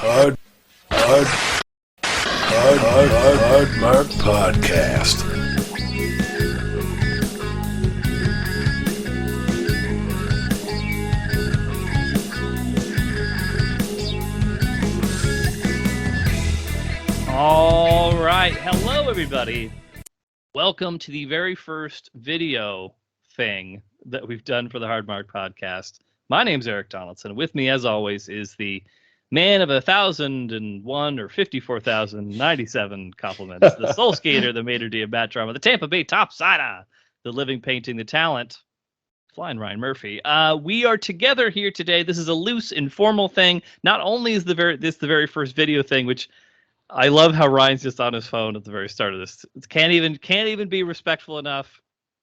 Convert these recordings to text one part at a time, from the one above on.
Hard Mark Podcast. All right. Hello, everybody. Welcome to the very first video thing that we've done for the Hard Mark Podcast. My name's Eric Donaldson. With me, as always, is the man of 1,001 or 54,097 compliments, the soul skater, the maitre d' Matt Drama, the Tampa Bay topsider, the living painting, the talent, flying Ryan Murphy. We are together here today. This is a loose, informal thing. Not only is the very first video thing, which I love how Ryan's just on his phone at the very start of this. Can't even be respectful enough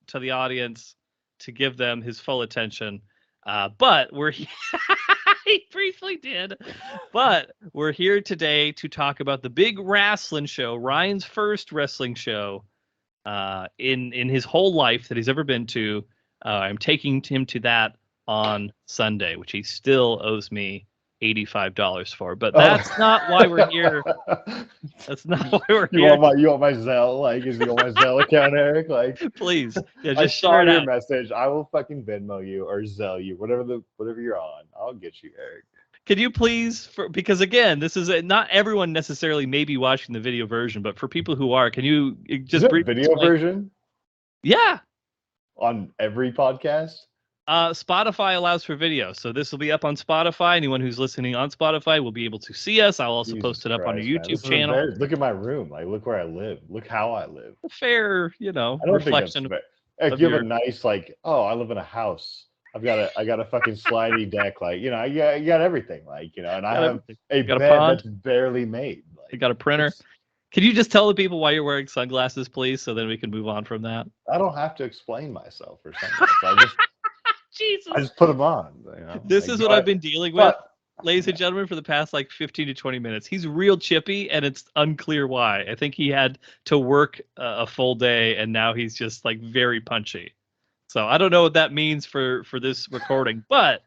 to the audience to give them his full attention. But we're he briefly did. But we're here today to talk about the big wrestling show, Ryan's first wrestling show in his whole life that he's ever been to. I'm taking him to that on Sunday, which he still owes me $85 for, but that's not why we're here. That's not why we're here. You want my Zelle? Like, is you want my Zelle account, Eric? Like, please. Yeah, I just saw share it your out. message. I will fucking Venmo you or Zelle you, whatever you're on. I'll get you, Eric. Can you please, because again, this is not everyone necessarily may be watching the video version, but for people who are, can you just briefly video version? Yeah. On every podcast? Spotify allows for video, so this will be up on Spotify. Anyone who's listening on Spotify will be able to see us. I'll also post it up on our YouTube channel. Look at my room. Like, look where I live. Look how I live. A fair, I don't reflection. think that's fair. You have a nice, like, I live in a house. I got a fucking slidey deck. Like, you got everything. Like, and I have a bed that's barely made. Like, you got a printer. Can you just tell the people why you're wearing sunglasses, please, so then we can move on from that? I don't have to explain myself or something. Jesus. I just put them on. This is what I've been dealing with, ladies and gentlemen, for the past 15 to 20 minutes. He's real chippy, and it's unclear why. I think he had to work a full day, and now he's just very punchy. So I don't know what that means for this recording, but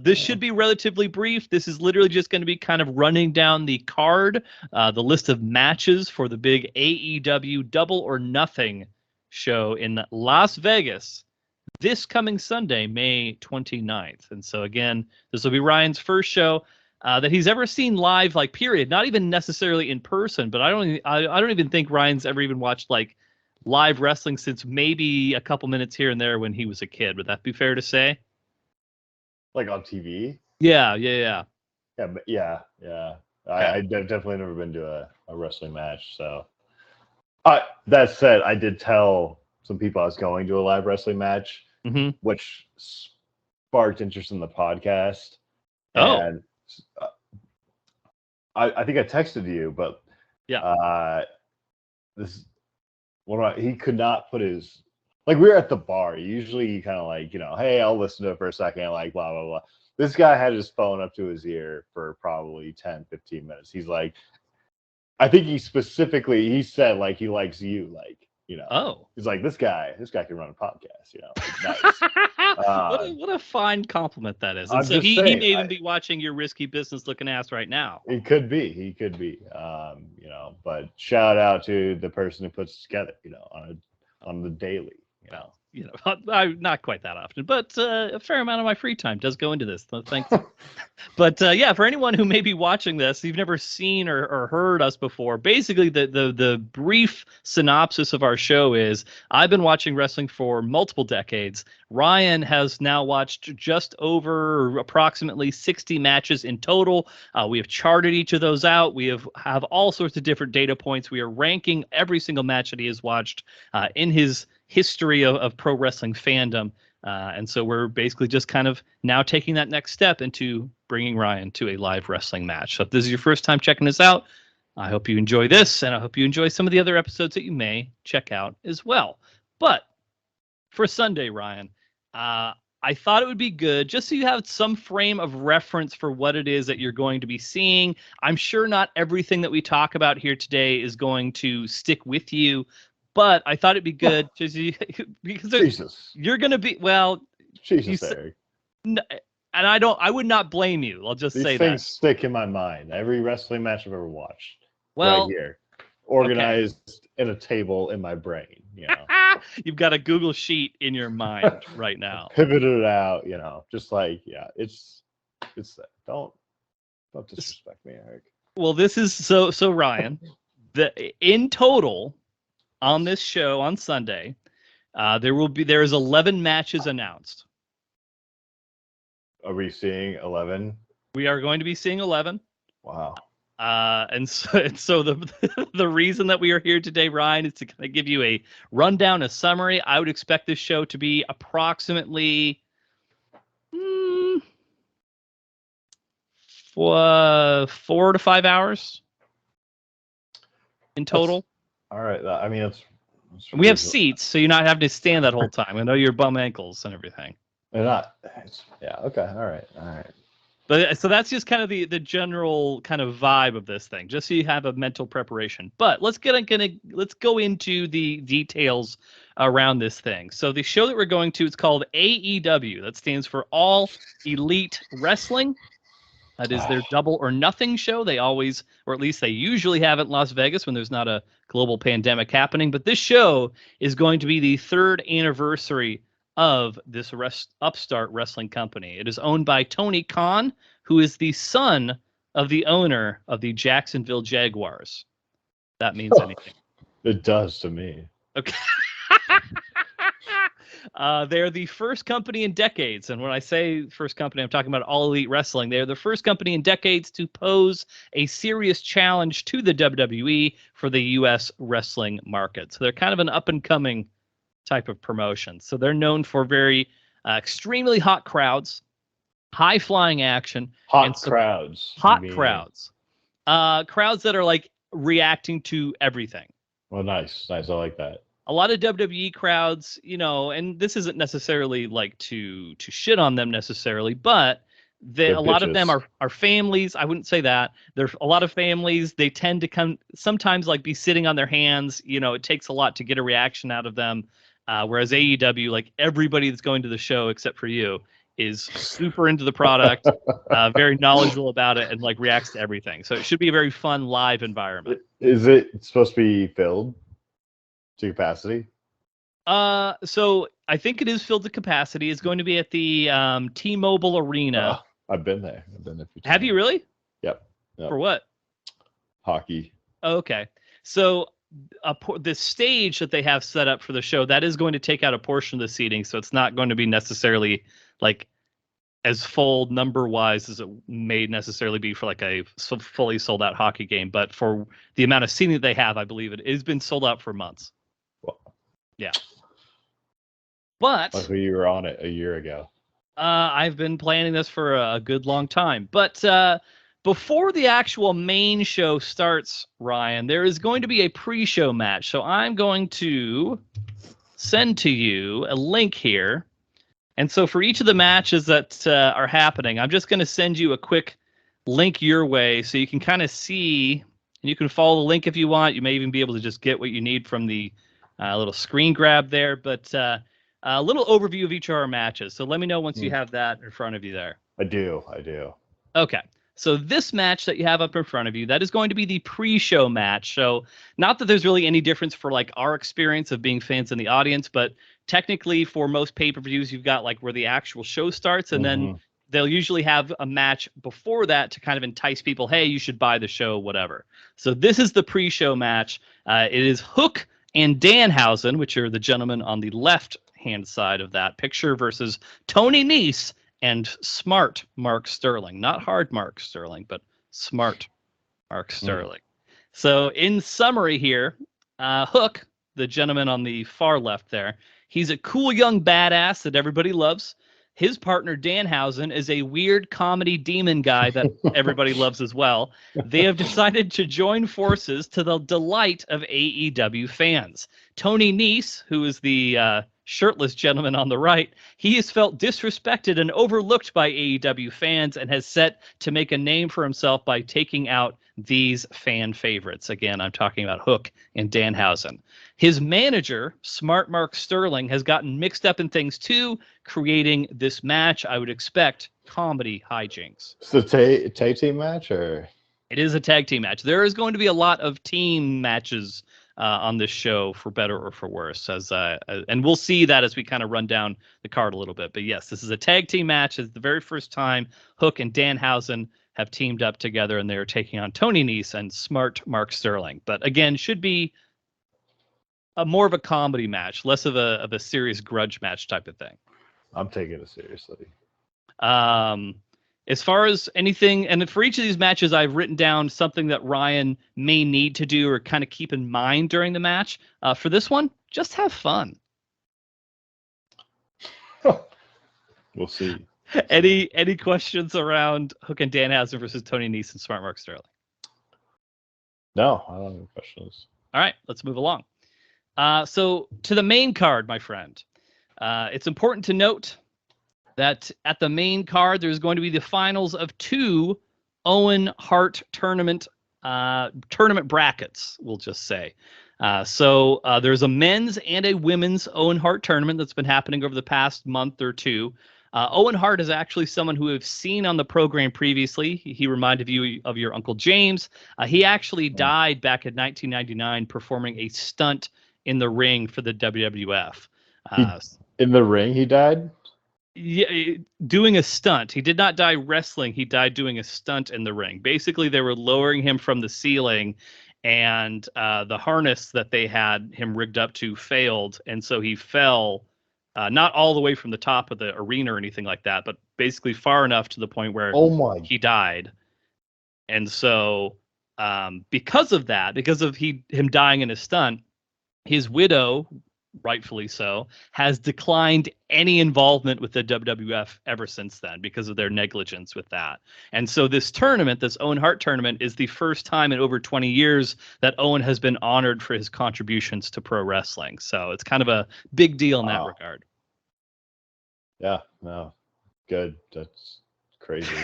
this should be relatively brief. This is literally just going to be kind of running down the card, the list of matches for the big AEW Double or Nothing show in Las Vegas this coming Sunday, May 29th. And so again, this will be Ryan's first show that he's ever seen live, period. Not even necessarily in person, but I don't even think Ryan's ever even watched live wrestling since maybe a couple minutes here and there when he was a kid. Would that be fair to say? Like on TV? Yeah. Yeah. I've definitely never been to a wrestling match. So that said, I did tell some people I was going to a live wrestling match, which sparked interest in the podcast. And I think I texted you, but he could not put his, we were at the bar. Usually you kind of hey, I'll listen to it for a second, blah, blah, blah. This guy had his phone up to his ear for probably 10, 15 minutes. He's I think he said he likes you, he's this guy can run a podcast, nice. What a fine compliment that is. And I'm so he saying, may even be watching your risky business looking ass right now. He could be. But shout out to the person who puts it together, on the daily, not quite that often, but a fair amount of my free time does go into this. So thanks. But for anyone who may be watching this, you've never seen or heard us before. Basically, the brief synopsis of our show is: I've been watching wrestling for multiple decades. Ryan has now watched just over approximately 60 matches in total. We have charted each of those out. We have all sorts of different data points. We are ranking every single match that he has watched in his history of pro wrestling fandom. And so we're basically just kind of now taking that next step into bringing Ryan to a live wrestling match. So if this is your first time checking this out, I hope you enjoy this, and I hope you enjoy some of the other episodes that you may check out as well. But for Sunday, Ryan, I thought it would be good just so you have some frame of reference for what it is that you're going to be seeing. I'm sure not everything that we talk about here today is going to stick with you, but I thought it'd be good because Jesus. You're going to be, Jesus, Eric. I would not blame you. I'll just These say things that. stick in my mind. Every wrestling match I've ever watched. Well, right here. Organized in a table in my brain, you know. You've got a Google sheet in your mind right now. Pivoted it out, you know, just like, yeah, it's don't disrespect me, Eric. Well, this is so Ryan, in total on this show on Sunday, there is 11 matches announced. Are we seeing 11? We are going to be seeing 11. Wow. And so the reason that we are here today, Ryan, is to kind of give you a rundown, a summary. I would expect this show to be approximately 4 to 5 hours in total. All right. I mean, it's we have seats, so you're not having to stand that whole time. I know your bum ankles and everything. They're not. Yeah. Okay. All right. But so that's just kind of the general kind of vibe of this thing, just so you have a mental preparation. But let's go into the details around this thing. So the show that we're going to, it's called AEW. That stands for All Elite Wrestling. That is their Double or Nothing show. They always, or at least they usually have it in Las Vegas when there's not a global pandemic happening. But this show is going to be the 3rd anniversary of this upstart wrestling company. It is owned by Tony Khan, who is the son of the owner of the Jacksonville Jaguars. That means anything. It does to me. Okay. They're the first company in decades, and when I say first company, I'm talking about All Elite Wrestling. They're the first company in decades to pose a serious challenge to the WWE for the U.S. wrestling market. So they're kind of an up-and-coming type of promotion. So they're known for very extremely hot crowds, high flying action, crowds that are like reacting to everything. Well, nice. I like that. A lot of WWE crowds, you know, and this isn't necessarily like to shit on them necessarily, but a lot of them are families. I wouldn't say that. There's a lot of families. They tend to come sometimes like be sitting on their hands. You know, it takes a lot to get a reaction out of them. Whereas AEW, like everybody that's going to the show except for you, is super into the product, very knowledgeable about it, and like reacts to everything. So it should be a very fun live environment. Is it supposed to be filled to capacity? So I think it is filled to capacity. It's going to be at the T-Mobile Arena. I've been there. Have you really? Yep. For what? Hockey. Oh, okay. So the stage that they have set up for the show, that is going to take out a portion of the seating, so it's not going to be necessarily like as full number wise as it may necessarily be for like a fully sold out hockey game. But for the amount of seating that they have, I believe it has been sold out for months. Well, yeah. But luckily you were on it a year ago. I've been planning this for a good long time. But before the actual main show starts, Ryan, there is going to be a pre-show match. So I'm going to send to you a link here. And so for each of the matches that are happening, I'm just going to send you a quick link your way so you can kind of see, and you can follow the link if you want. You may even be able to just get what you need from the little screen grab there. But a little overview of each of our matches. So let me know once you have that in front of you there. I do. Okay. So this match that you have up in front of you, that is going to be the pre-show match. So not that there's really any difference for like our experience of being fans in the audience, but technically for most pay-per-views, you've got like where the actual show starts, and then they'll usually have a match before that to kind of entice people. Hey, you should buy the show, whatever. So this is the pre-show match. It is Hook and Danhausen, which are the gentlemen on the left-hand side of that picture, versus Tony Nese and smart Mark Sterling. Not hard Mark Sterling, but smart Mark Sterling. So in summary here, Hook, the gentleman on the far left there, he's a cool young badass that everybody loves. His partner, Danhausen, is a weird comedy demon guy that everybody loves as well. They have decided to join forces to the delight of AEW fans. Tony Nese, who is the shirtless gentleman on the right, he has felt disrespected and overlooked by AEW fans and has set to make a name for himself by taking out these fan favorites. Again, I'm talking about Hook and Danhausen. His manager, Smart Mark Sterling, has gotten mixed up in things too, creating this match. I would expect comedy hijinks. It's the tag team match, or it is a tag team match. There is going to be a lot of team matches on this show, for better or for worse, and we'll see that as we kind of run down the card a little bit. But yes, this is a tag team match. It's the very first time Hook and Danhausen have teamed up together, and they are taking on Tony Nese and Smart Mark Sterling. But again, should be more of a comedy match, less of a serious grudge match type of thing. I'm taking it seriously. As far as anything, and for each of these matches, I've written down something that Ryan may need to do or kind of keep in mind during the match. For this one, just have fun. We'll see. Any questions around Hook and Danhausen versus Tony Nese and Smart Mark Sterling? No, I don't have any questions. All right, let's move along. So to the main card, my friend. It's important to note that at the main card, there's going to be the finals of 2 Owen Hart tournament brackets, we'll just say. So there's a men's and a women's Owen Hart tournament that's been happening over the past month or two. Owen Hart is actually someone who I've seen on the program previously. He reminded you of your Uncle James. He actually died back in 1999 performing a stunt in the ring for the WWF. In the ring, he died? Yeah, doing a stunt. He did not die wrestling. He died doing a stunt in the ring. Basically, they were lowering him from the ceiling, and the harness that they had him rigged up to failed, and so he fell, not all the way from the top of the arena or anything like that, but basically far enough to the point where he died. And so because of that, because of him dying in a stunt, his widow, rightfully so, has declined any involvement with the WWF ever since then because of their negligence with that. And so this tournament, this Owen Hart tournament, is the first time in over 20 years that Owen has been honored for his contributions to pro wrestling. So it's kind of a big deal in that regard. Yeah, no, good. That's crazy.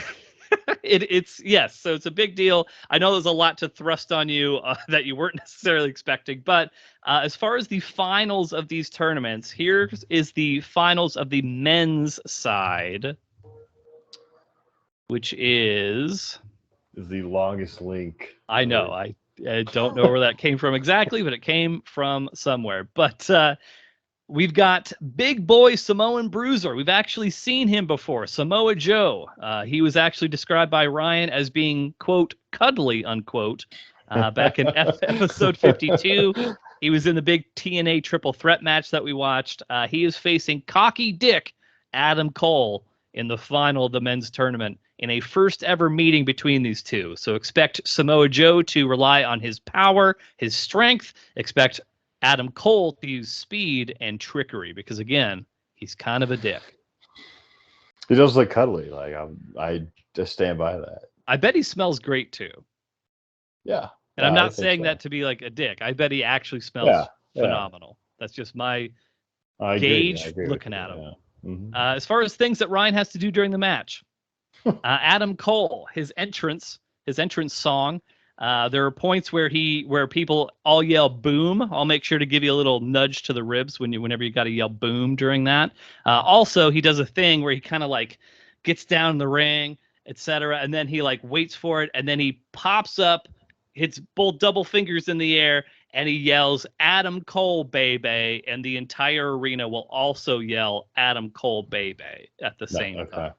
It's yes, so it's a big deal. I know there's a lot to thrust on you that you weren't necessarily expecting, but as far as the finals of these tournaments, here is the finals of the men's side, which is the longest link. I know. I don't know where that came from exactly, but it came from somewhere. But we've got big boy Samoan Bruiser. We've actually seen him before. Samoa Joe. He was actually described by Ryan as being, quote, cuddly, unquote, back in episode 52. He was in the big TNA triple threat match that we watched. He is facing cocky dick Adam Cole in the final of the men's tournament in a first ever meeting between these two. So expect Samoa Joe to rely on his power, his strength. Expect Adam Cole to use speed and trickery because, again, he's kind of a dick. He does look cuddly. Like I just stand by that. I bet he smells great too. Yeah. And I'm not saying that to be like a dick. I bet he actually smells phenomenal. That's just my gauge looking at him. Yeah. Mm-hmm. As far as things that Ryan has to do during the match, Adam Cole, his entrance song. There are points where people all yell boom. I'll make sure to give you a little nudge to the ribs whenever you got to yell boom during that. Also, he does a thing where he kind of like gets down in the ring, etc., and then he like waits for it, and then he pops up, hits both double fingers in the air, and he yells Adam Cole baby, and the entire arena will also yell Adam Cole baby at the same time.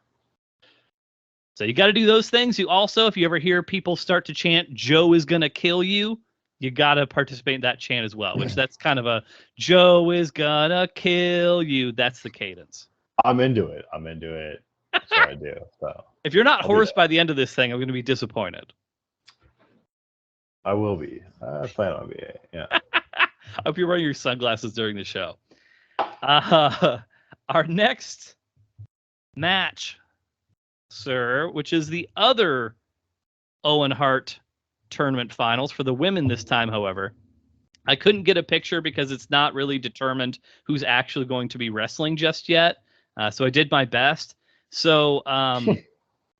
So you got to do those things. You also, if you ever hear people start to chant, Joe is going to kill you, you got to participate in that chant as well, which that's kind of a Joe is going to kill you. That's the cadence. I'm into it. That's what I do. So if you're not hoarse by the end of this thing, I'm going to be disappointed. I will be. I plan on being. Yeah. I hope you're wearing your sunglasses during the show. Our next match, sir, which is the other Owen Hart tournament finals for the women this time, however. I couldn't get a picture because it's not really determined who's actually going to be wrestling just yet. So I did my best. So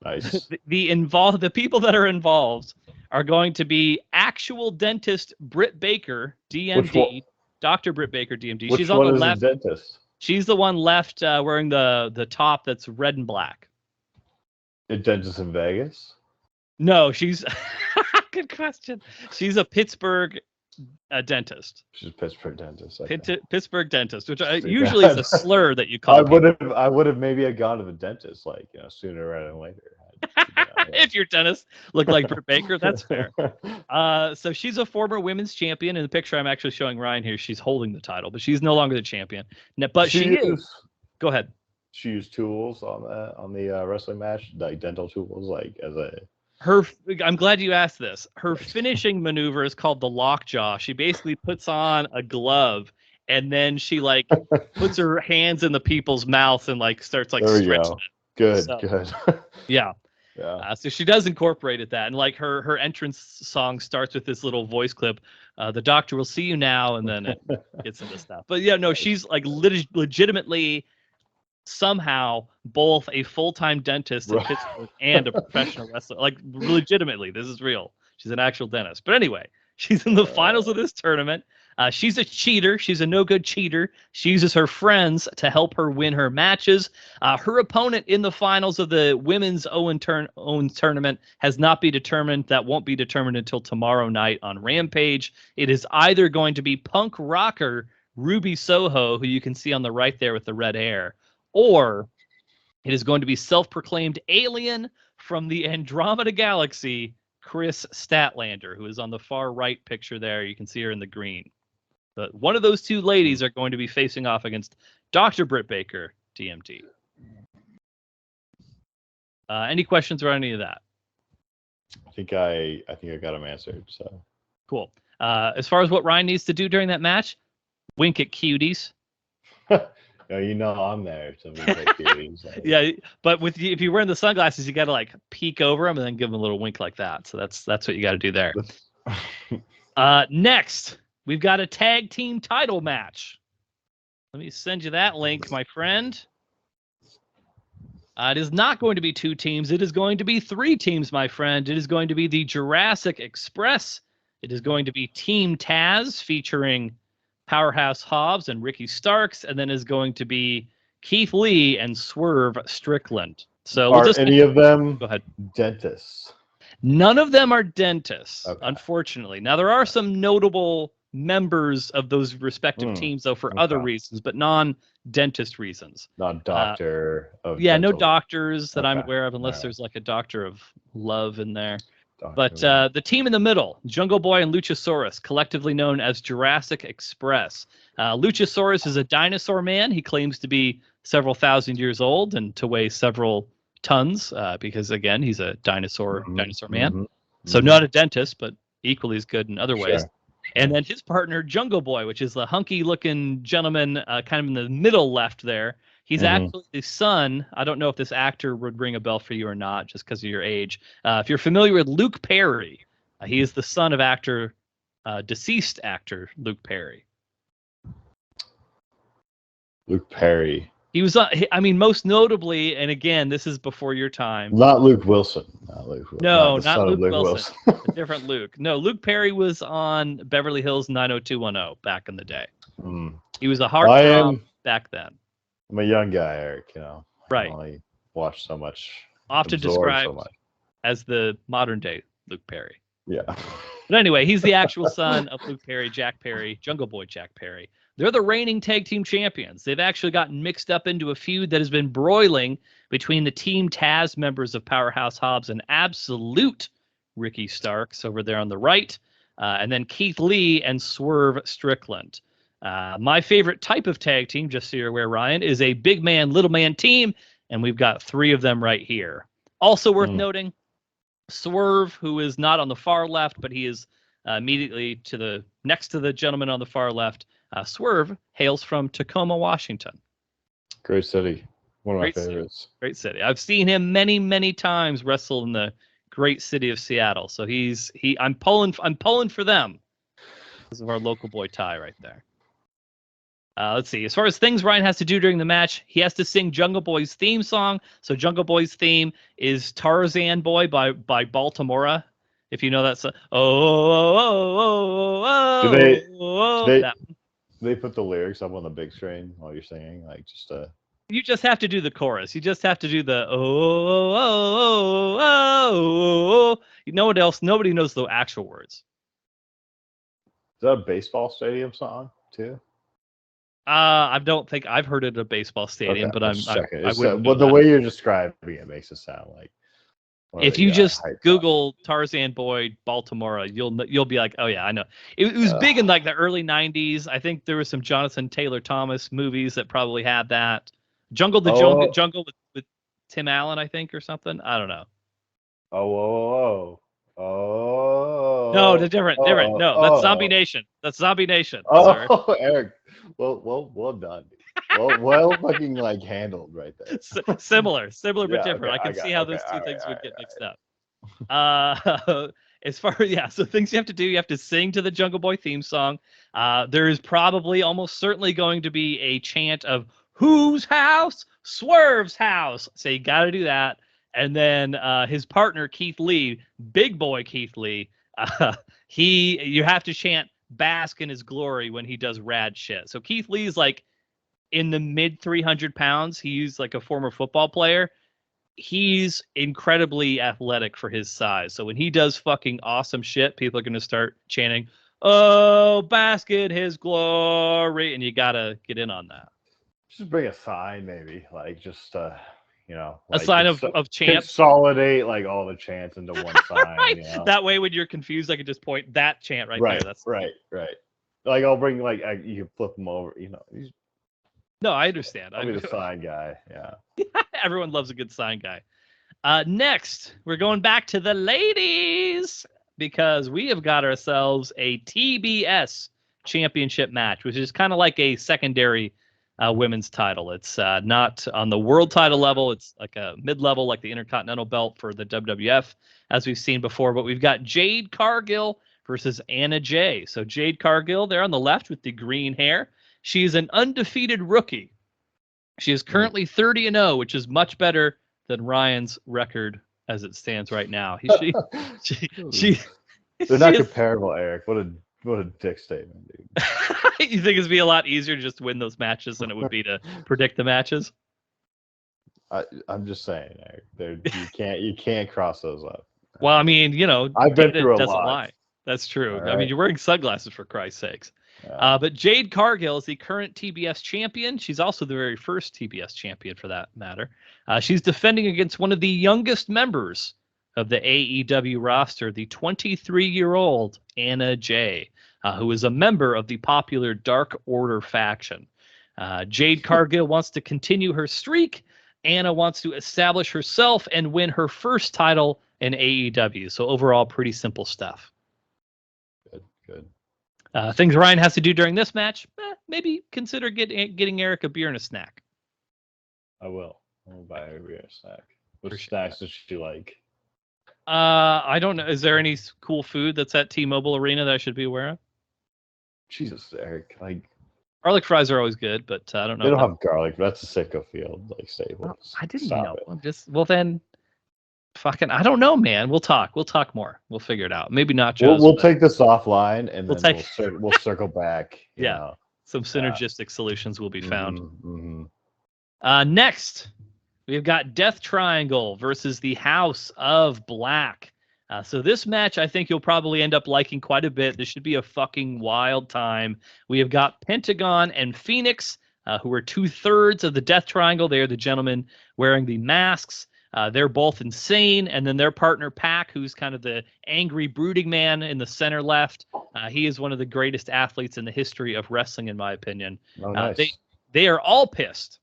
nice. The people that are involved are going to be actual dentist Britt Baker, Which DMD, Dr. Britt Baker, DMD. Which She's on one the is left. the dentist? She's the one left wearing the top that's red and black. A dentist in Vegas? No, she's good question. She's a Pittsburgh dentist. She's a Pittsburgh dentist. Okay. Pittsburgh dentist, which usually is a slur that you call. I would have maybe gone to the dentist sooner rather than later. If your dentist looked like Britt Baker, that's fair. So she's a former women's champion. In the picture I'm actually showing Ryan here, she's holding the title, but she's no longer the champion. But she is. Go ahead. She used tools on the wrestling match, like dental tools, like as a. I'm glad you asked this. Her finishing maneuver is called the lockjaw. She basically puts on a glove and then she like puts her hands in the people's mouths and like starts like stretching it. Good. Yeah. Yeah. So she does incorporate that, and like her entrance song starts with this little voice clip. The doctor will see you now, and then it gets into stuff. But yeah, no, she's like legitimately somehow both a full-time dentist in Pittsburgh and a professional wrestler. Like legitimately, this is real. She's an actual dentist. But anyway, she's in the finals of this tournament. She's a cheater. She's a no-good cheater. She uses her friends to help her win her matches. Her opponent in the finals of the women's Owen tournament has not been determined. That won't be determined until tomorrow night on Rampage. It is either going to be punk rocker Ruby Soho, who you can see on the right there with the red hair, or it is going to be self-proclaimed alien from the Andromeda Galaxy, Kris Statlander, who is on the far right picture there. You can see her in the green. But one of those two ladies are going to be facing off against Dr. Britt Baker, DMD. Any questions or any of that? I think I got them answered. So cool. As far as what Ryan needs to do during that match, wink at cuties. I'm there to wink at cuties. Yeah, but if you're wearing the sunglasses, you got to like peek over them and then give them a little wink like that. So that's what you got to do there. Next. We've got a tag team title match. Let me send you that link, my friend. It is not going to be 2 teams. It is going to be 3 teams, my friend. It is going to be the Jurassic Express. It is going to be Team Taz featuring Powerhouse Hobbs and Ricky Starks, and then is going to be Keith Lee and Swerve Strickland. So are any of them go ahead. Dentists? None of them are dentists, okay. Unfortunately. Now there are some notable members of those respective teams, though, for other reasons, but non-dentist reasons. Not doctor. No doctors that I'm aware of, unless there's like a doctor of love in there. But the team in the middle, Jungle Boy and Luchasaurus, collectively known as Jurassic Express. Luchasaurus is a dinosaur man. He claims to be several thousand years old and to weigh several tons because, again, he's a dinosaur man. Mm-hmm. So not a dentist, but equally as good in other ways. And then his partner, Jungle Boy, which is the hunky-looking gentleman kind of in the middle left there. He's actually the son. I don't know if this actor would ring a bell for you or not, just because of your age. If you're familiar with Luke Perry, he is the son of deceased actor Luke Perry. Luke Perry. He was, most notably, and again, this is before your time. Not Luke Wilson. No, not Luke Wilson. A different Luke. No, Luke Perry was on Beverly Hills 90210 back in the day. He was a heartthrob back then. I'm a young guy, Eric. Right. I only watch so much. Often described as the modern day Luke Perry. Yeah. But anyway, he's the actual son of Luke Perry, Jack Perry, Jungle Boy Jack Perry. They're the reigning tag team champions. They've actually gotten mixed up into a feud that has been broiling between the Team Taz members of Powerhouse Hobbs and Absolute Ricky Starks over there on the right, and then Keith Lee and Swerve Strickland. My favorite type of tag team, just so you're aware, Ryan, is a big man, little man team, and we've got 3 of them right here. Also worth noting, Swerve, who is not on the far left, but he is immediately next to the gentleman on the far left. Swerve hails from Tacoma, Washington. Great city. One of my favorites. Great city. I've seen him many, many times wrestle in the great city of Seattle. So I'm pulling for them because of our local boy Ty right there. Let's see. As far as things Ryan has to do during the match, he has to sing Jungle Boy's theme song. So Jungle Boy's theme is Tarzan Boy by Baltimora. If you know that song. Oh, Do they that. they put the lyrics up on the big screen while you're singing, like just You just have to do the chorus. You just have to do the oh. You know what else? Nobody knows the actual words. Is that a baseball stadium song too? I don't think I've heard it at a baseball stadium, Okay, but I wouldn't know well, the that. way you're describing it makes it sound like. If you just Google Tarzan Boy Baltimore, you'll be like, oh yeah, I know. It was big in like the early '90s. I think there was some Jonathan Taylor Thomas movies that probably had that. Jungle with Tim Allen, I think, or something. I don't know. Oh. No, different. No, that's Zombie Nation. That's Zombie Nation. Oh, sorry. Eric. Well done. Well fucking like handled right there. Similar but different. Okay, I can see how those two things would get mixed up. As far as so things you have to do, you have to sing to the Jungle Boy theme song. There is probably almost certainly going to be a chant of "Whose house? Swerve's house." So you got to do that. And then his partner Keith Lee, big boy Keith Lee, you have to chant "Bask in his glory" when he does rad shit. So Keith Lee's like in the mid 300 pounds. He's like a former football player. He's incredibly athletic for his size. So when he does fucking awesome shit, people are going to start chanting, "Oh, bask in his glory." And you got to get in on that. Just bring a sign, maybe, like just a sign of chants. Consolidate like all the chants into one sign. Right. That way, when you're confused, I can just point that chant right there. That's right. Like I'll bring you can flip them over. No, I understand. I'll be the sign guy. Yeah. Everyone loves a good sign guy. Next, we're going back to the ladies because we have got ourselves a TBS championship match, which is kind of like a secondary women's title. It's not on the world title level. It's like a mid-level, like the Intercontinental belt for the WWF, as we've seen before. But we've got Jade Cargill versus Anna Jay. So Jade Cargill there on the left with the green hair. She's an undefeated rookie. She is currently 30-0, which is much better than Ryan's record as it stands right now. They're not comparable, Eric. What a dick statement, dude. You think it'd be a lot easier to just win those matches than it would be to predict the matches? I'm just saying, Eric. You can't cross those up. Well, I mean, I've been through a lot. Lie. That's true. Right. I mean, you're wearing sunglasses for Christ's sakes. Yeah. But Jade Cargill is the current TBS champion. She's also the very first TBS champion for that matter. She's defending against one of the youngest members of the AEW roster, the 23-year-old Anna Jay, who is a member of the popular Dark Order faction. Jade Cargill wants to continue her streak. Anna wants to establish herself and win her first title in AEW. So overall, pretty simple stuff. Good. Things Ryan has to do during this match, maybe consider getting Eric a beer and a snack. I will. I'll buy her a beer and a snack. What snacks does she like? I don't know. Is there any cool food that's at T-Mobile Arena that I should be aware of? Jesus, Eric. Garlic fries are always good, but I don't know. They don't have garlic. That's a Sicko Field Staples. I didn't know. Then fucking, I don't know, man. We'll talk more. We'll figure it out. Maybe not. We'll take this offline and then we'll circle back. Yeah, some synergistic solutions will be found. Mm-hmm. Next, we've got Death Triangle versus the House of Black. So this match, I think you'll probably end up liking quite a bit. This should be a fucking wild time. We have got Pentagon and Phoenix, who are 2/3 of the Death Triangle. They are the gentlemen wearing the masks. They're both insane. And then their partner, Pac, who's kind of the angry, brooding man in the center left. He is one of the greatest athletes in the history of wrestling, in my opinion. Oh, nice. They are all pissed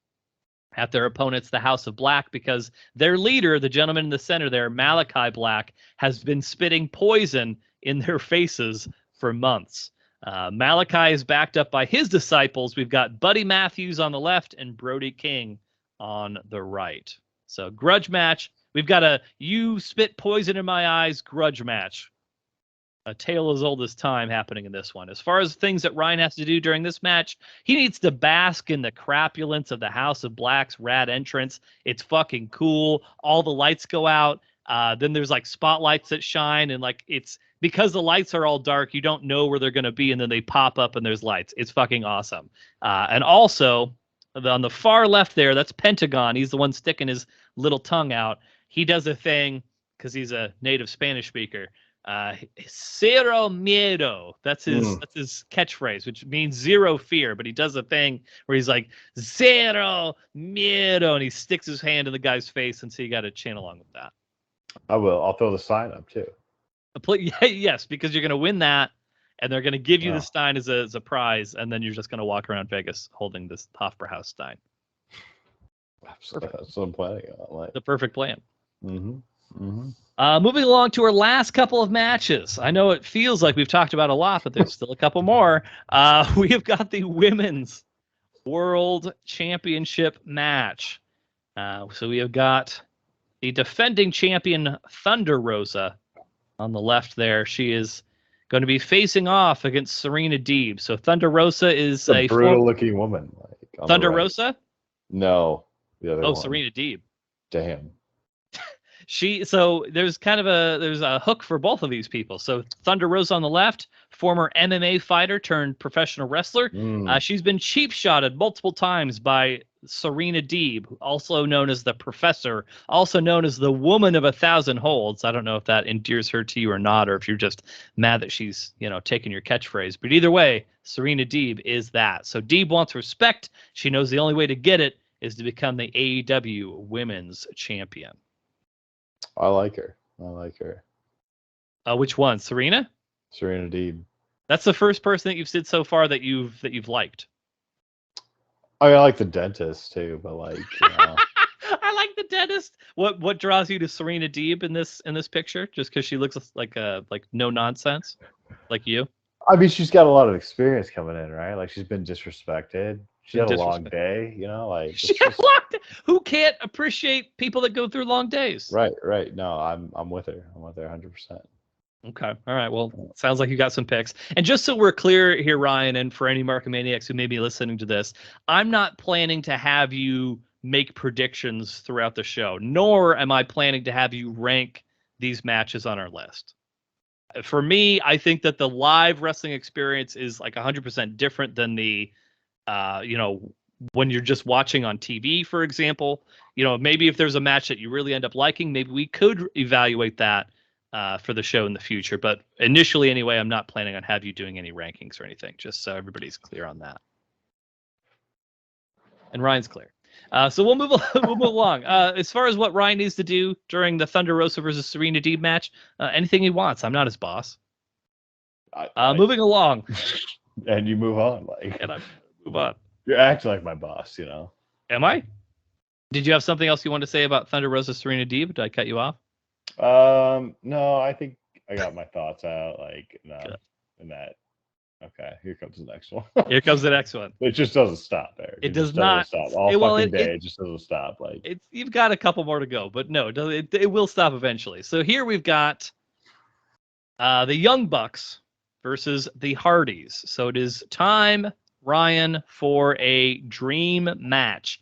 at their opponents, the House of Black, because their leader, the gentleman in the center there, Malachi Black, has been spitting poison in their faces for months. Malachi is backed up by his disciples. We've got Buddy Matthews on the left and Brody King on the right. So grudge match. We've got a you spit poison in my eyes grudge match. A tale as old as time happening in this one. As far as things that Ryan has to do during this match, he needs to bask in the crapulence of the House of Black's rad entrance. It's fucking cool. All the lights go out. Then there's like spotlights that shine, and like it's because the lights are all dark, you don't know where they're going to be, and then they pop up and there's lights. It's fucking awesome. And also on the far left there, that's Pentagon. He's the one sticking his little tongue out. He does a thing because he's a native Spanish speaker. Cero miedo. That's his catchphrase, which means zero fear. But he does a thing where he's like zero miedo, and he sticks his hand in the guy's face, and so you got to chant along with that. I will. I'll throw the sign up too. Yes, because you're going to win that, and they're going to give you the Stein as a prize, and then you're just going to walk around Vegas holding this Hofbrauhaus Stein. That's what I'm planning on. Like the perfect plan. Mm-hmm. Mm-hmm. Moving along to our last couple of matches. I know it feels like we've talked about a lot, but there's still a couple more. We have got the Women's World Championship match. So we have got the defending champion Thunder Rosa on the left there. She is going to be facing off against Serena Deeb. So Thunder Rosa is a brutal-looking woman. Like, Thunder Rosa? No, the other one. Serena Deeb. Damn. So there's kind of a hook for both of these people. So Thunder Rosa on the left, former MMA fighter turned professional wrestler. She's been cheap shotted multiple times by Serena Deeb, also known as the Professor, also known as the Woman of 1,000 Holds. I don't know if that endears her to you or not, or if you're just mad that she's, taking your catchphrase. But either way, Serena Deeb is that. So Deeb wants respect. She knows the only way to get it is to become the AEW Women's Champion. I like her. Which one, Serena? Serena Deeb. That's the first person that you've said so far that you've liked. I mean, I like the dentist too, but like, I like the dentist. What draws you to Serena Deeb in this picture? Just because she looks like no nonsense, like you? I mean, she's got a lot of experience coming in, right? Like she's been disrespected. She had a long day, like she had a long day. Who can't appreciate people that go through long days? Right. No, I'm with her. I'm with her 100%. Okay. All right. Well, sounds like you got some picks. And just so we're clear here, Ryan, and for any Markomaniacs who may be listening to this, I'm not planning to have you make predictions throughout the show, nor am I planning to have you rank these matches on our list. For me, I think that the live wrestling experience is like 100% different than the when you're just watching on TV, for example. Maybe if there's a match that you really end up liking, maybe we could evaluate that for the show in the future. But initially, anyway, I'm not planning on have you doing any rankings or anything, just so everybody's clear on that. And Ryan's clear. So we'll move along. As far as what Ryan needs to do during the Thunder Rosa versus Serena Deeb match, anything he wants. I'm not his boss. Moving along. And you move on. And I move on. You're acting like my boss, Am I? Did you have something else you want to say about Thunder Rosa Serena Deeb? Did I cut you off? No, I think I got my thoughts out. In that. Okay, here comes the next one. Here comes the next one. It just doesn't stop there. It does not stop all fucking day. It just doesn't stop. You've got a couple more to go, but no, it will stop eventually. So here we've got the Young Bucks versus the Hardys. So it is time, Ryan, for a dream match.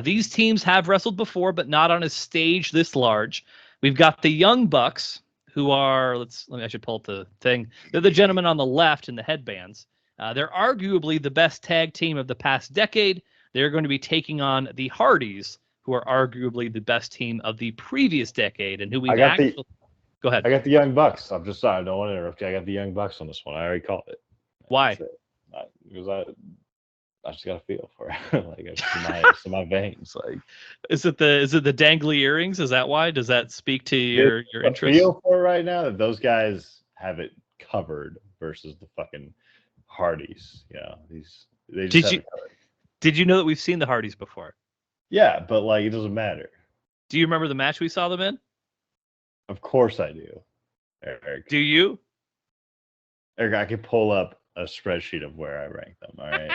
These teams have wrestled before, but not on a stage this large. We've got the Young Bucks, who are, I should pull up the thing. They're the gentlemen on the left in the headbands. They're arguably the best tag team of the past decade. They're going to be taking on the Hardys, who are arguably the best team of the previous decade, and who we actually. Go ahead. I got the Young Bucks. I'm just sorry. I don't want to interrupt you. I got the Young Bucks on this one. I already called it. Why? Because I just got a feel for it. It's in my veins. Is it the dangly earrings? Is that why? Does that speak to your interest? I feel for right now that those guys have it covered versus the fucking Hardys. They just have it covered. Did you know that we've seen the Hardys before? Yeah, but it doesn't matter. Do you remember the match we saw them in? Of course I do, Eric. Do you? Eric, I could pull up a spreadsheet of where I rank them. All right.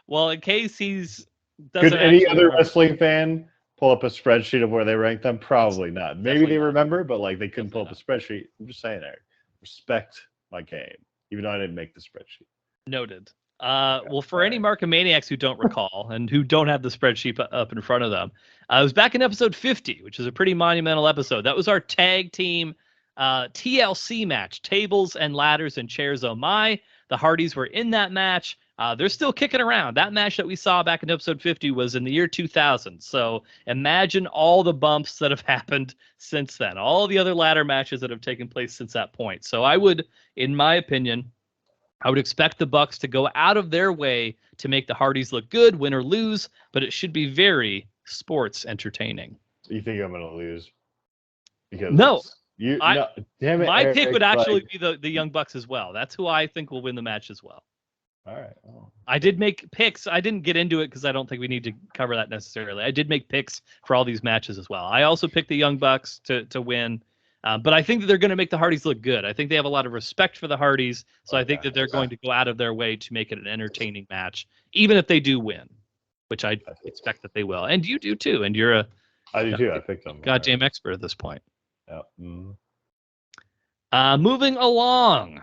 Well, in case could any other wrestling fan pull up a spreadsheet of where they rank them? Probably not. Maybe they remember, but they couldn't pull up a spreadsheet. I'm just saying, Eric, respect my game, even though I didn't make the spreadsheet. Noted. Well, for any Markomaniacs who don't recall and who don't have the spreadsheet up in front of them, it was back in episode 50, which is a pretty monumental episode. That was our tag team TLC match, tables and ladders and chairs. Oh my! The Hardys were in that match. They're still kicking around. That match that we saw back in episode 50 was in the year 2000. So imagine all the bumps that have happened since then, all the other ladder matches that have taken place since that point. So I would, in my opinion, I would expect the Bucks to go out of their way to make the Hardys look good, win or lose, but it should be very sports entertaining. You think I'm going to lose? Because no. No, damn it, my Eric, pick would actually be the Young Bucks as well. That's who I think will win the match as well. All right. Oh. I did make picks. I didn't get into it because I don't think we need to cover that necessarily. I did make picks for all these matches as well. I also picked the Young Bucks to win, but I think that they're going to make the Hardys look good. I think they have a lot of respect for the Hardys, so I think that they're going to go out of their way to make it an entertaining match, even if they do win, which I expect that they will. And you do too. And you're I do too. I picked them. Goddamn expert at this point. Yeah. Mm-hmm. Moving along,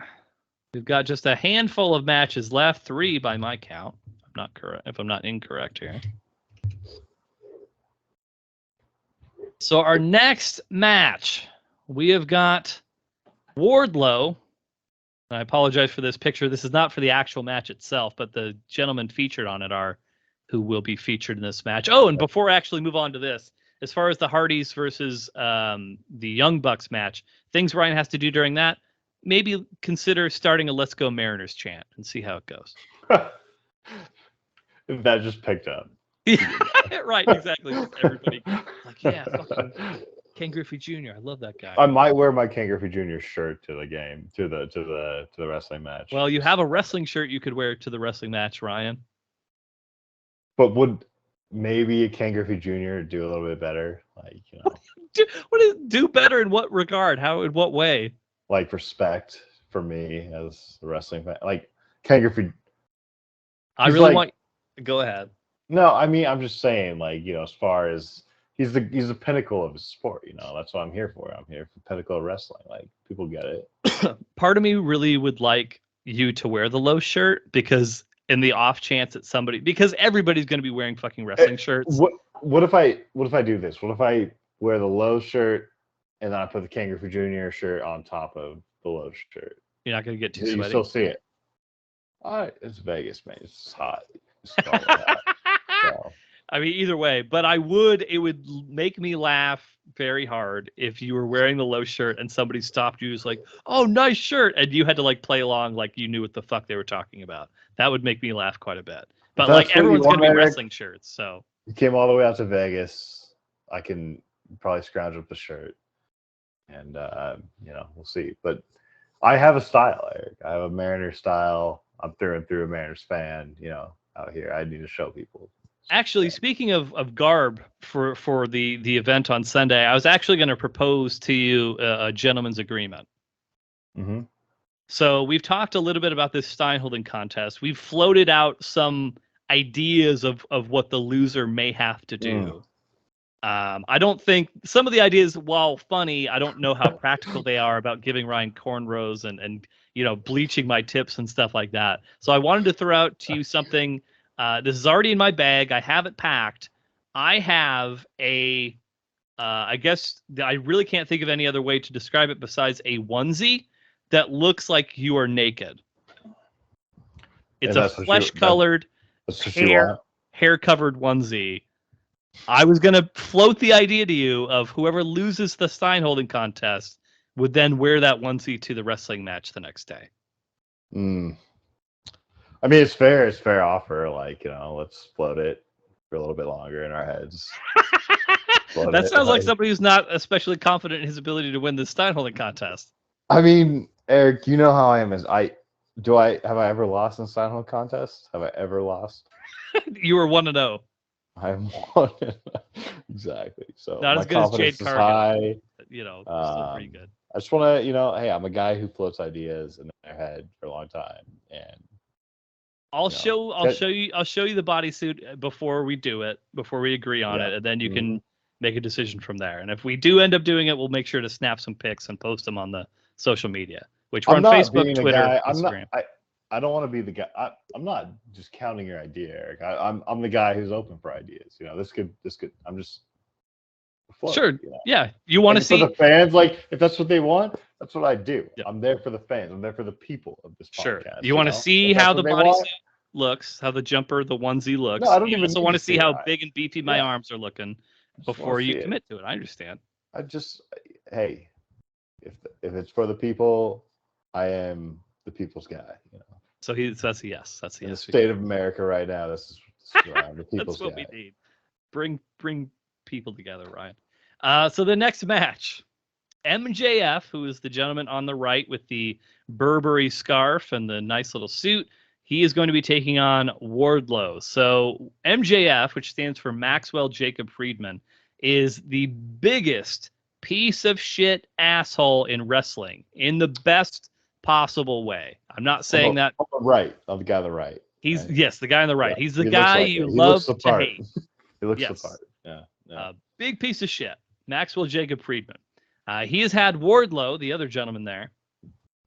we've got just a handful of matches left, 3 by my count. If I'm not incorrect here. So our next match, we have got Wardlow. I apologize for this picture. This is not for the actual match itself, but the gentlemen featured on it are who will be featured in this match. Oh, and before I actually move on to this, as far as the Hardys versus the Young Bucks match, things Ryan has to do during that, maybe consider starting a Let's Go Mariners chant and see how it goes. That just picked up. Yeah, right, exactly. Everybody like, yeah, fucking Ken Griffey Jr. I love that guy. I might wear my Ken Griffey Jr. shirt to the game, to the wrestling match. Well, you have a wrestling shirt you could wear to the wrestling match, Ryan. But would maybe Ken Griffey Jr. do a little bit better? Like, you know. Do better in what regard? How, in what way? Like respect for me as a wrestling fan. Like Ken Griffey. I really want. Go ahead. No, I mean, I'm just saying, like, you know, as far as he's the pinnacle of his sport, you know, that's what I'm here for. I'm here for pinnacle of wrestling. Like, people get it. Part of me really would like you to wear the low shirt because in the off chance that somebody, because everybody's going to be wearing fucking wrestling shirts. What if I do this? What if I wear the low shirt and then I put the Ken Griffey Jr. shirt on top of the low shirt? You're not going to get too sweaty. You still see it. It's Vegas, man. It's hot. So. I mean, either way, but it would make me laugh very hard if you were wearing the low shirt and somebody stopped you, was like, "Oh, nice shirt," and you had to like play along like you knew what the fuck they were talking about. That would make me laugh quite a bit. But like everyone's gonna be wrestling shirts, so you came all the way out to Vegas. I can probably scrounge up the shirt, and you know, we'll see. But I have a style, Eric. I have a Mariners style. I'm through and through a Mariners fan. You know, out here, I need to show people. Actually, speaking of garb for the event on Sunday, I was actually going to propose to you a gentleman's agreement. Mm-hmm. So we've talked a little bit about this Steinholding contest. We've floated out some ideas of what the loser may have to do. I don't think some of the ideas, while funny, I don't know how practical they are about giving Ryan cornrows and you know, bleaching my tips and stuff like that. So I wanted to throw out to you something. This is already in my bag. I have it packed. I have I guess I really can't think of any other way to describe it besides a onesie that looks like you are naked. It's a flesh-colored, hair-covered onesie. I was going to float the idea to you of whoever loses the Steinholding contest would then wear that onesie to the wrestling match the next day. I mean, it's fair. It's fair offer. Like, you know, let's float it for a little bit longer in our heads. That sounds like somebody who's not especially confident in his ability to win the Steinholding contest. I mean, Eric, you know how I am. Have I ever lost in the Steinholding contest? Have I ever lost? You were 1-0. I'm 1-0. Exactly. So not as good as Jade Cargill. You know, still pretty good. I just want to, you know, hey, I'm a guy who floats ideas in their head for a long time, and I'll show you the bodysuit before we do it, before we agree on it, and then you can make a decision from there. And if we do end up doing it, we'll make sure to snap some pics and post them on the social media, which we're on Facebook, Twitter, Instagram. I don't want to be the guy. I'm not just counting your idea, Eric. I'm the guy who's open for ideas. This could. I'm just. Float, sure. Yeah. You want to see for the fans, like if that's what they want, that's what I do. Yep. I'm there for the fans. I'm there for the people of this podcast. Sure. You want to see how the bodysuit looks, how the jumper, the onesie looks. No, I don't you even also want to see how big and beefy my arms are looking before you commit to it. I understand. Hey, if it's for the people, I am the people's guy. So that's a yes. That's a yes. In the state of America right now, this is the people's that's what guy. we need. Bring people together, Ryan. So the next match, MJF, who is the gentleman on the right with the Burberry scarf and the nice little suit, he is going to be taking on Wardlow. So MJF, which stands for Maxwell Jacob Friedman, is the biggest piece of shit asshole in wrestling in the best possible way. I'm not saying that. On the right, of the guy on the right. He's the guy on the right. Yeah, he's the guy you love to hate. He looks the part. Yeah. Big piece of shit. Maxwell Jacob Friedman. He has had Wardlow, the other gentleman there,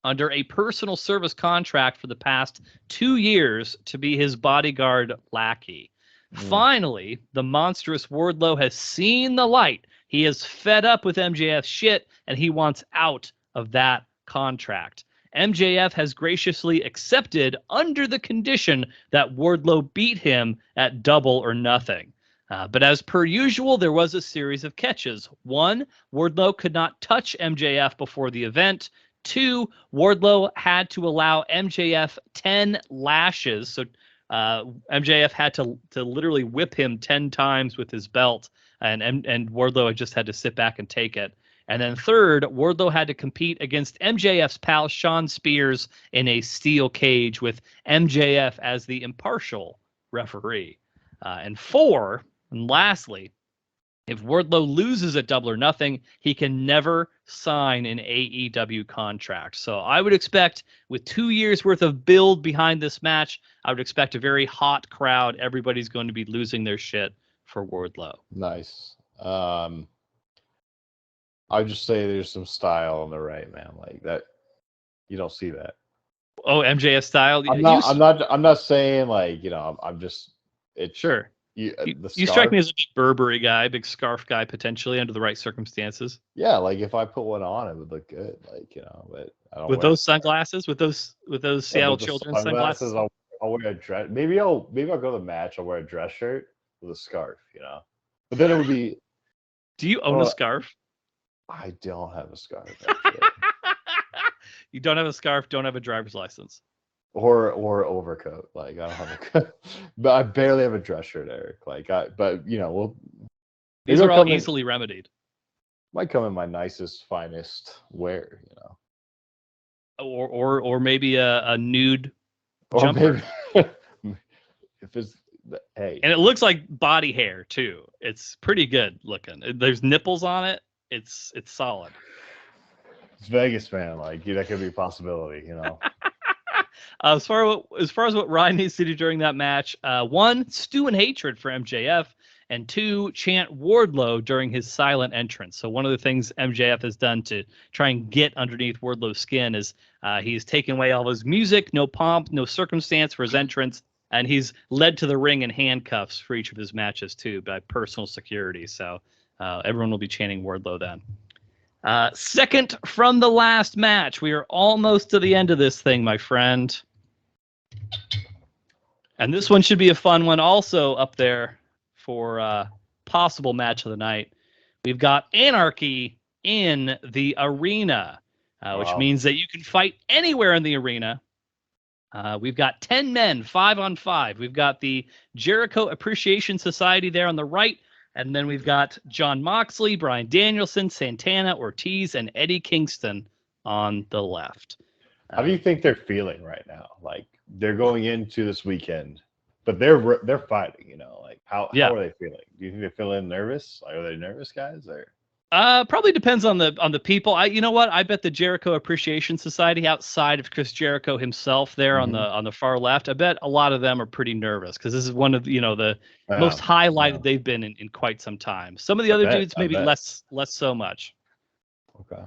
under a personal service contract for the past 2 years to be his bodyguard lackey. Finally, the monstrous Wardlow has seen the light. He is fed up with MJF's shit, and he wants out of that contract. MJF has graciously accepted under the condition that Wardlow beat him at Double or Nothing. But as per usual, there was a series of catches. 1, Wardlow could not touch MJF before the event. 2, Wardlow had to allow MJF 10 lashes. So MJF had to literally whip him 10 times with his belt, and Wardlow just had to sit back and take it. And then 3rd, Wardlow had to compete against MJF's pal Sean Spears in a steel cage with MJF as the impartial referee. And 4, and lastly, if Wardlow loses at Double or Nothing, he can never sign an AEW contract. So I would expect, with 2 years worth of build behind this match, I would expect a very hot crowd. Everybody's going to be losing their shit for Wardlow. Nice. I would just say there's some style on the right, man. Like that, you don't see that. Oh, MJF style. I'm not saying like I'm just. It's sure. You strike me as a big Burberry guy, big scarf guy, potentially under the right circumstances. Yeah, like if I put one on, it would look good. Like but I don't. With those sunglasses, with those Seattle Children's sunglasses. I'll wear a dress. Maybe I'll go to the match. I'll wear a dress shirt with a scarf. But then it would be. Do you own a scarf? I don't have a scarf. You don't have a scarf. Don't have a driver's license. Or overcoat. Like I don't have but I barely have a dress shirt, Eric. These are all easily remedied. Might come in my nicest, finest wear, Or maybe a nude or jumper. Maybe, if it's hey. And it looks like body hair too. It's pretty good looking. There's nipples on it. It's solid. It's Vegas, man. Like that could be a possibility, As far as what Ryan needs to do during that match, 1, stew in hatred for MJF, and 2, chant Wardlow during his silent entrance. So one of the things MJF has done to try and get underneath Wardlow's skin is he's taken away all his music, no pomp, no circumstance for his entrance, and he's led to the ring in handcuffs for each of his matches too by personal security. So everyone will be chanting Wardlow then. Second from the last match. We are almost to the end of this thing, my friend. And this one should be a fun one also up there for possible match of the night. We've got Anarchy in the arena, which means that you can fight anywhere in the arena. We've got 10 men, 5-on-5. We've got the Jericho Appreciation Society there on the right. And then we've got John Moxley, Bryan Danielson, Santana, Ortiz, and Eddie Kingston on the left. How do you think they're feeling right now? Like they're going into this weekend, but they're fighting. Like how are they feeling? Do you think they're feeling nervous? Like, are they nervous guys? Or probably depends on the people. You know what? I bet the Jericho Appreciation Society, outside of Chris Jericho himself, there on the far left, I bet a lot of them are pretty nervous because this is one of the most highlighted they've been in quite some time. Some of the other dudes maybe less so much. Okay.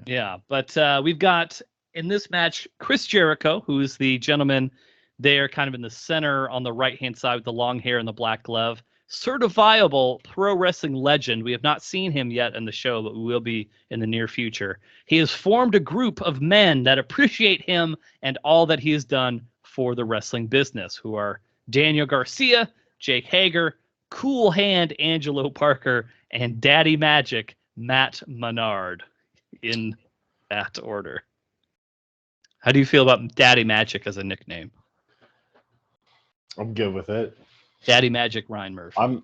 Yeah, but we've got In this match, Chris Jericho, who is the gentleman there kind of in the center on the right-hand side with the long hair and the black glove, certifiable pro wrestling legend. We have not seen him yet in the show, but we will be in the near future. He has formed a group of men that appreciate him and all that he has done for the wrestling business, who are Daniel Garcia, Jake Hager, Cool Hand Angelo Parker, and Daddy Magic Matt Menard, in that order. How do you feel about Daddy Magic as a nickname? I'm good with it. Daddy Magic Ryan Murphy.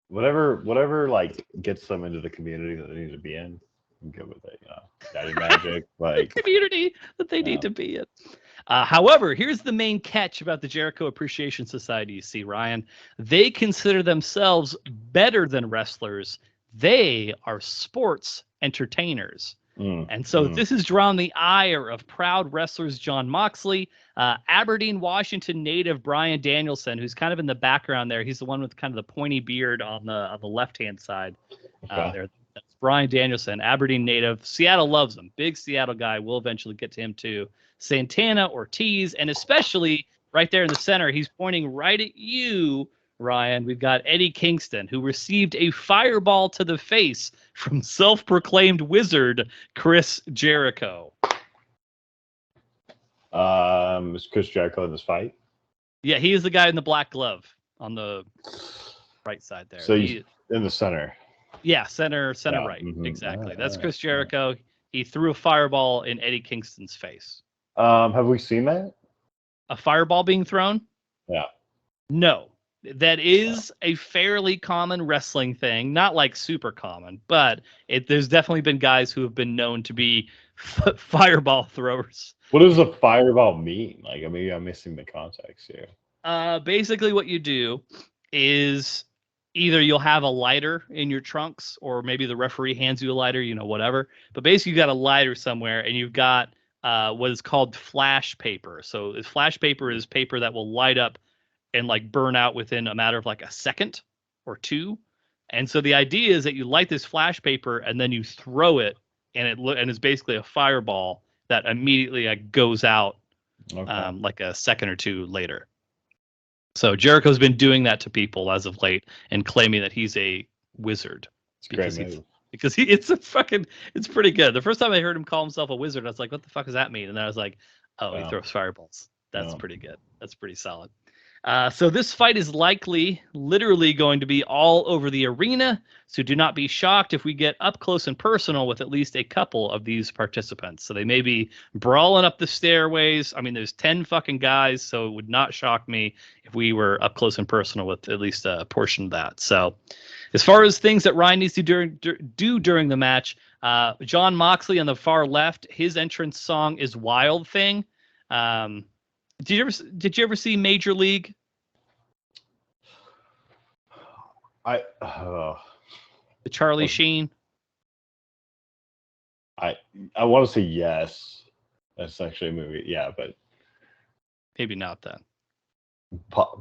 Whatever like gets them into the community that they need to be in, I'm good with it. Daddy Magic, like the community that they need to be in. However, here's the main catch about the Jericho Appreciation Society. You see, Ryan, they consider themselves better than wrestlers. They are sports entertainers. And so this has drawn the ire of proud wrestlers Jon Moxley, Aberdeen, Washington native Bryan Danielson, who's kind of in the background there. He's the one with kind of the pointy beard on the left-hand side. There. That's Bryan Danielson, Aberdeen native. Seattle loves him. Big Seattle guy. We'll eventually get to him too. Santana, Ortiz, and especially right there in the center, he's pointing right at you, Ryan. We've got Eddie Kingston, who received a fireball to the face from self-proclaimed wizard Chris Jericho. Is Chris Jericho in this fight? Yeah, he is the guy in the black glove on the right side there. So he's in the center. Yeah, center right. Exactly. That's Chris Jericho. He threw a fireball in Eddie Kingston's face. Have we seen that? A fireball being thrown? Yeah. No. That is a fairly common wrestling thing. Not like super common, but there's definitely been guys who have been known to be fireball throwers. What does a fireball mean? Like, maybe I'm missing the context here. Basically what you do is either you'll have a lighter in your trunks, or maybe the referee hands you a lighter, whatever. But basically, you've got a lighter somewhere, and you've got what is called flash paper. So flash paper is paper that will light up and like burn out within a matter of like a second or two. And so the idea is that you light this flash paper and then you throw it, and it's basically a fireball that immediately goes out like a second or two later. So Jericho's been doing that to people as of late and claiming that he's a wizard. It's great. It's pretty good. The first time I heard him call himself a wizard, I was like, what the fuck does that mean? And then I was like, he throws fireballs. That's pretty good. That's pretty solid. So this fight is literally going to be all over the arena. So do not be shocked if we get up close and personal with at least a couple of these participants. So they may be brawling up the stairways. I mean, there's 10 fucking guys, so it would not shock me if we were up close and personal with at least a portion of that. So as far as things that Ryan needs to do during the match, Jon Moxley on the far left, his entrance song is Wild Thing. Did you ever see Major League? The Charlie Sheen. I want to say yes. That's actually a movie. Yeah, but maybe not then.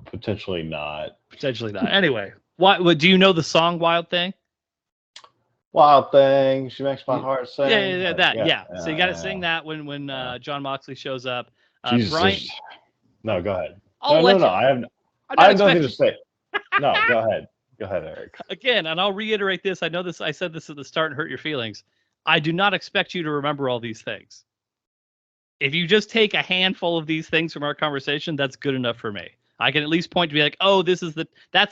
Potentially not. Potentially not. Anyway, what do you know the song Wild Thing? Wild Thing, she makes my heart sing. Yeah. So you got to sing that when Jon Moxley shows up. Brian. No, go ahead. No. I have nothing to say. No, go ahead. Go ahead, Eric. Again, and I'll reiterate this. I know this. I said this at the start and hurt your feelings. I do not expect you to remember all these things. If you just take a handful of these things from our conversation, that's good enough for me. I can at least point to be like, oh, that's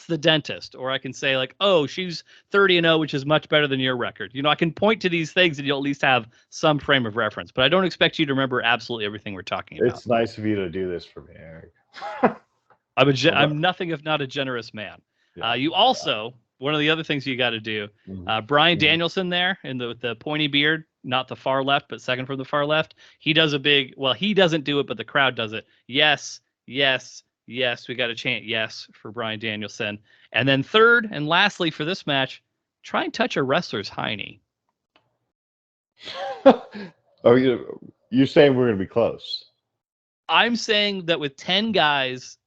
the dentist. Or I can say like, oh, she's 30-0, which is much better than your record. I can point to these things and you'll at least have some frame of reference. But I don't expect you to remember absolutely everything we're talking about. It's nice of you to do this for me, Eric. I'm nothing if not a generous man. Yeah. You also, one of the other things you got to do, Bryan Danielson there in the pointy beard, not the far left, but second from the far left. He does he doesn't do it, but the crowd does it. Yes, yes. Yes, we got to chant yes for Bryan Danielson. And then third and lastly for this match, try and touch a wrestler's hiney. You're saying we're going to be close. I'm saying that with 10 guys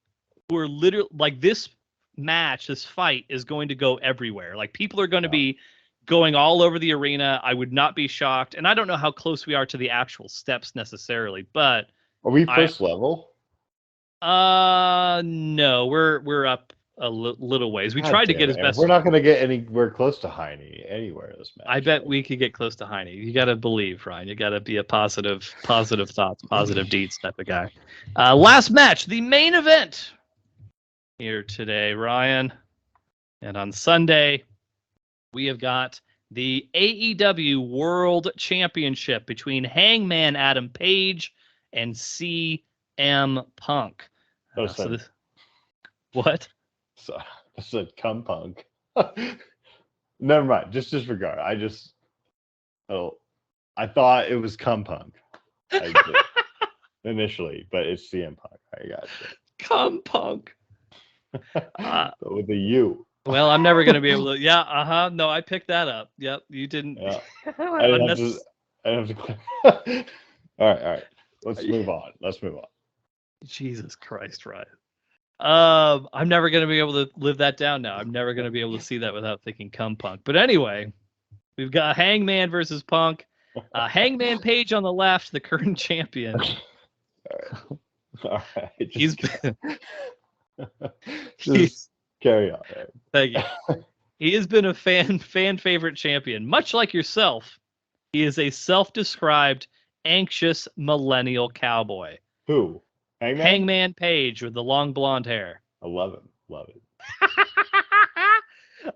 who are literally like this match, this fight is going to go everywhere. Like people are going to be going all over the arena. I would not be shocked. And I don't know how close we are to the actual steps necessarily, but Are we first level? No, we're up a little ways. We tried to get as best. We're not going to get anywhere close to Heine anywhere this match. I bet we could get close to Heine. You got to believe, Ryan. You got to be a positive thoughts, positive deeds type of guy. Last match, the main event here today, Ryan. And on Sunday, we have got the AEW World Championship between Hangman Adam Page and CM Punk. What? So I said cum Punk. Never mind. Just disregard. I thought it was cum Punk. Initially, but it's CM Punk. I got you. Cum Punk. With a U. Well, I'm never going to be able to. Yeah, No, I picked that up. Yep, you didn't. Yeah. I didn't have to. All right. Let's move on. Jesus Christ, Ryan. I'm never going to be able to live that down now. I'm never going to be able to see that without thinking cum Punk. But anyway, we've got Hangman versus Punk. Hangman Page on the left, the current champion. All right. He's carry on. Thank you. He has been a fan favorite champion. Much like yourself, he is a self-described anxious millennial cowboy. Who? Hangman Page with the long blonde hair. I love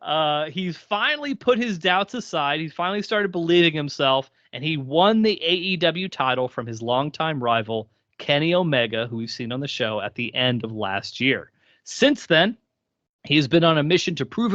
it. He's finally put his doubts aside. He's finally started believing himself, and he won the AEW title from his longtime rival, Kenny Omega, who we've seen on the show at the end of last year. Since then, he's been on a mission to prove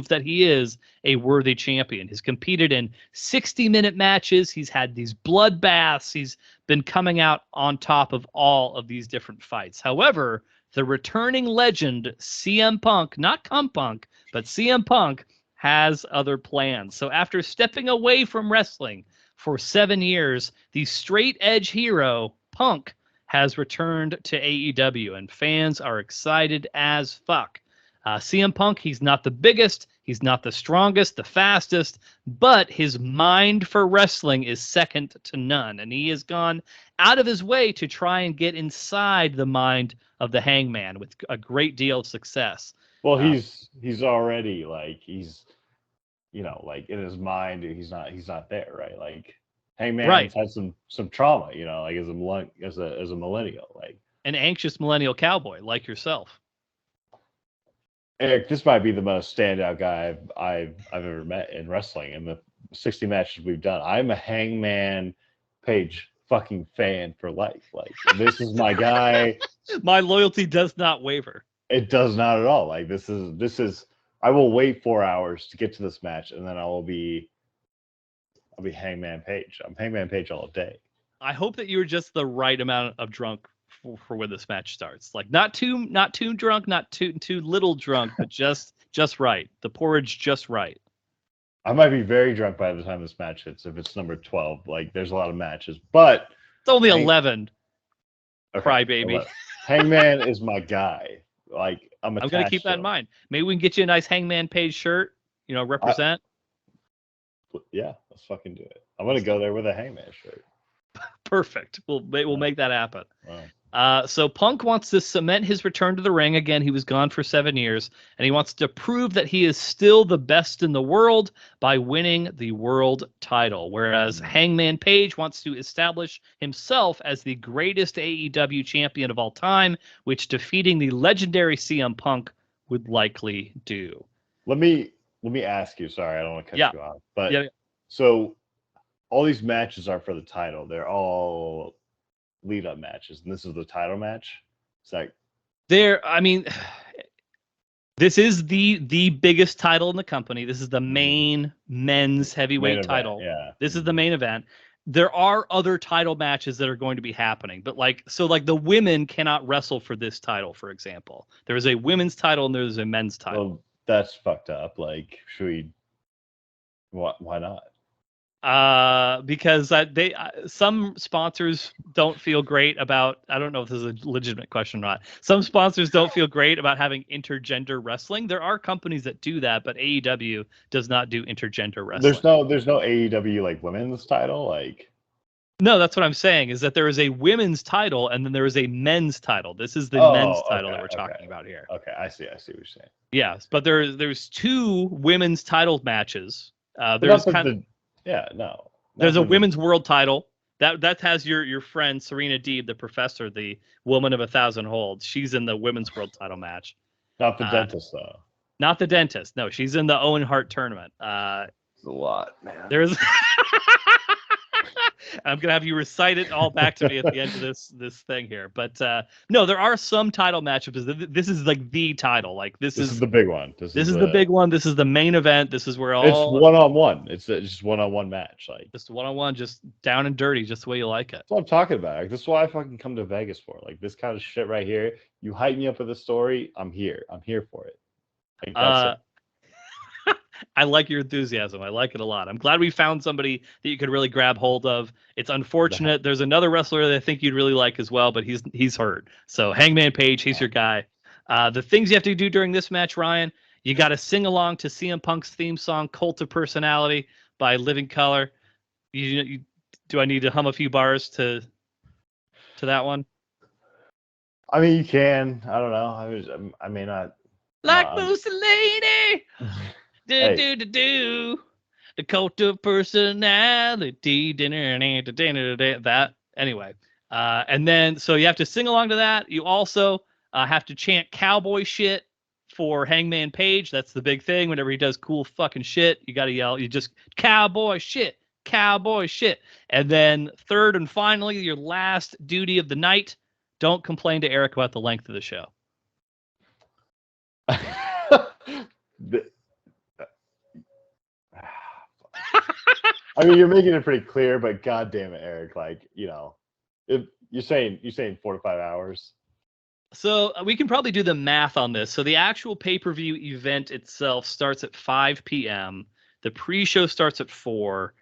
that he is a worthy champion. He's competed in 60-minute matches. He's had these bloodbaths. He's been coming out on top of all of these different fights. However, the returning legend, CM Punk, not cum Punk, but CM Punk, has other plans. So after stepping away from wrestling for 7 years, the straight edge hero, Punk, has returned to AEW, and fans are excited as fuck. CM Punk, he's not the biggest, he's not the strongest, the fastest, but his mind for wrestling is second to none, and he has gone out of his way to try and get inside the mind of the Hangman with a great deal of success. Well, he's already he's in his mind he's not there, right? Like Hangman's had some trauma, as a millennial, an anxious millennial cowboy like yourself. Eric, this might be the most standout guy I've ever met in wrestling in the 60 matches we've done. I'm a Hangman Page fucking fan for life. This is my guy. My loyalty does not waver. It does not at all. This is. I will wait 4 hours to get to this match, and then I'll be Hangman Page. I'm Hangman Page all day. I hope that you're just the right amount of drunk for when this match starts. Not too drunk, not too little drunk, but just right. The porridge just right. I might be very drunk by the time this match hits. If it's number 12, there's a lot of matches, but it's only 11. Okay, Crybaby. 11. Hangman is my guy. I'm gonna keep that in mind. Maybe we can get you a nice Hangman Page shirt. Represent. Yeah, let's fucking do it. I'm gonna go there with a Hangman shirt. Perfect. We'll make that happen. Wow. So Punk wants to cement his return to the ring. Again, he was gone for 7 years, and he wants to prove that he is still the best in the world by winning the world title. Whereas Hangman Page wants to establish himself as the greatest AEW champion of all time, which defeating the legendary CM Punk would likely do. Let me ask you. Sorry, I don't want to cut you off, but so all these matches are for the title. They're all lead-up matches, and this is the title match. It's this is the biggest title in the company. This is the main men's heavyweight title. Yeah. This is the main event. There are other title matches that are going to be happening, but the women cannot wrestle for this title, for example. There is a women's title and there's a men's title. Well, that's fucked up. Should we? Why not? Because some sponsors don't feel great about. I don't know if this is a legitimate question or not. Some sponsors don't feel great about having intergender wrestling. There are companies that do that, but AEW does not do intergender wrestling. There's no AEW like women's title like. No, that's what I'm saying. Is that there is a women's title and then there is a men's title. This is the men's title that we're talking about here. Okay, I see what you're saying. Yes, but there's two women's title matches. There's a women's world title that has your friend Serena Deeb, the professor, the woman of 1,000 holds. She's in the women's world title match. Not the dentist though. Not the dentist. No, she's in the Owen Hart tournament. It's a lot, man. There's. I'm gonna have you recite it all back to me at the end of this thing here. But no, there are some title matchups. This is like the title. Like this is the big one. This is the big one. This is the main event. This is where all it's one-on-one. It's just one-on-one match. Like just one-on-one, just down and dirty, just the way you like it. That's what I'm talking about. Like, this is why I fucking come to Vegas for. Like this kind of shit right here. You hype me up with a story. I'm here. I'm here for it. Like that's it. I like your enthusiasm. I like it a lot. I'm glad we found somebody that you could really grab hold of. It's unfortunate. There's another wrestler that I think you'd really like as well, but he's hurt. So Hangman Page, he's your guy. The things you have to do during this match, Ryan, you got to sing along to CM Punk's theme song, Cult of Personality by Living Color. Do I need to hum a few bars to that one? I mean, you can. I don't know. I may not. Like Mussolini. The cult of personality. That anyway. And then so you have to sing along to that. You also have to chant cowboy shit for Hangman Page. That's the big thing. Whenever he does cool fucking shit, you got to yell. You just cowboy shit. And then third and finally, your last duty of the night: don't complain to Eric about the length of the show. I mean, you're making it pretty clear, but god damn it, Eric. Like, if you're saying 4 to 5 hours. So we can probably do the math on this. So the actual pay-per-view event itself starts at 5 p.m. The pre-show starts at 4.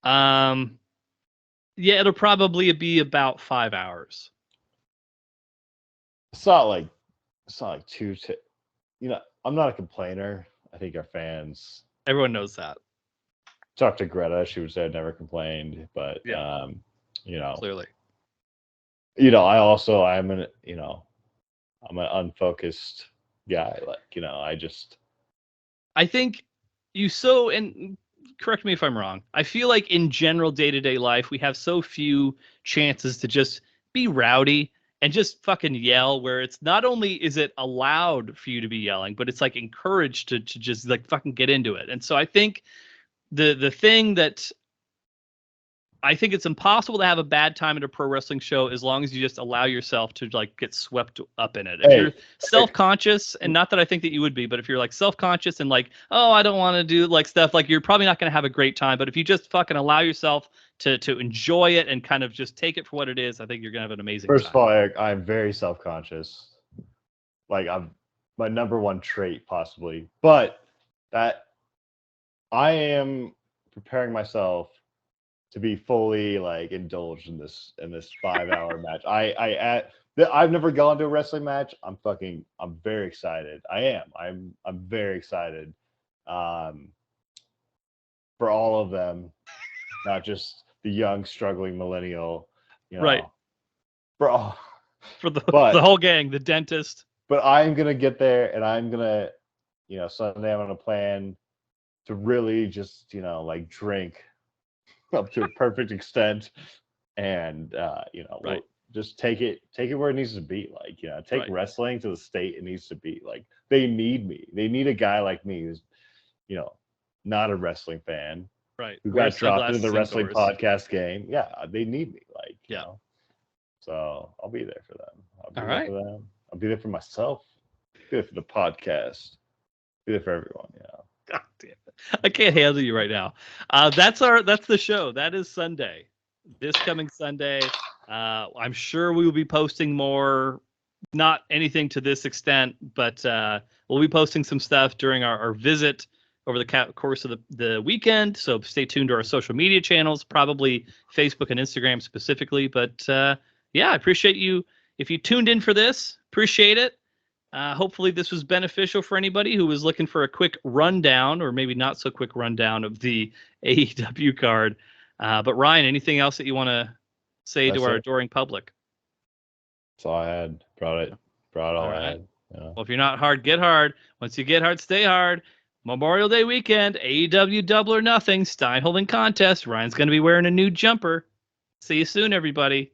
Yeah, it'll probably be about 5 hours. It's not like too. I'm not a complainer. I think our fans. Everyone knows that. Talk to Greta. She would say I'd never complained, but yeah. Clearly. I'm an unfocused guy. Like, I think and correct me if I'm wrong. I feel like in general day-to-day life, we have so few chances to just be rowdy and just fucking yell, where it's not only is it allowed for you to be yelling, but it's like encouraged to just like fucking get into it. And so I think the thing that I think it's impossible to have a bad time at a pro wrestling show as long as you just allow yourself to like get swept up in it. If you're self-conscious, and not that I think that you would be, but if you're like self-conscious and like, oh, I don't want to do like stuff, like you're probably not going to have a great time. But if you just fucking allow yourself to enjoy it and kind of just take it for what it is, I think you're going to have an amazing time. First of all, Eric, I'm very self-conscious. Like, I'm my number one trait possibly, but that I am preparing myself to be fully like indulged in this 5-hour match. I've never gone to a wrestling match. I'm very excited. I'm very excited for all of them, not just the young struggling millennial, right? For the whole gang, the dentist. But I'm gonna get there, and I'm gonna, Sunday I'm gonna plan to really just like drink up to a perfect extent, and right. Just take it where it needs to be. Like, take wrestling to the state it needs to be. Like, they need me. They need a guy like me who's, not a wrestling fan, right? Who got dropped into the wrestling podcast game. Yeah, they need me. Like, so I'll be there for them. I'll be there for them. I'll be there for myself. I'll be there for the podcast. I'll be there for everyone. God damn it. I can't handle you right now. That's the show. That is Sunday. This coming Sunday. I'm sure we will be posting more, not anything to this extent, but we'll be posting some stuff during our visit over the course of the weekend. So stay tuned to our social media channels, probably Facebook and Instagram specifically. But yeah, I appreciate you. If you tuned in for this, appreciate it. Hopefully this was beneficial for anybody who was looking for a quick rundown, or maybe not so quick rundown, of the AEW card. But Ryan, anything else that you want to say to our adoring public? That's all I had. Brought all I had. Yeah. Well, if you're not hard, get hard. Once you get hard, stay hard. Memorial Day weekend, AEW Double or Nothing, Stein holding contest. Ryan's going to be wearing a new jumper. See you soon, everybody.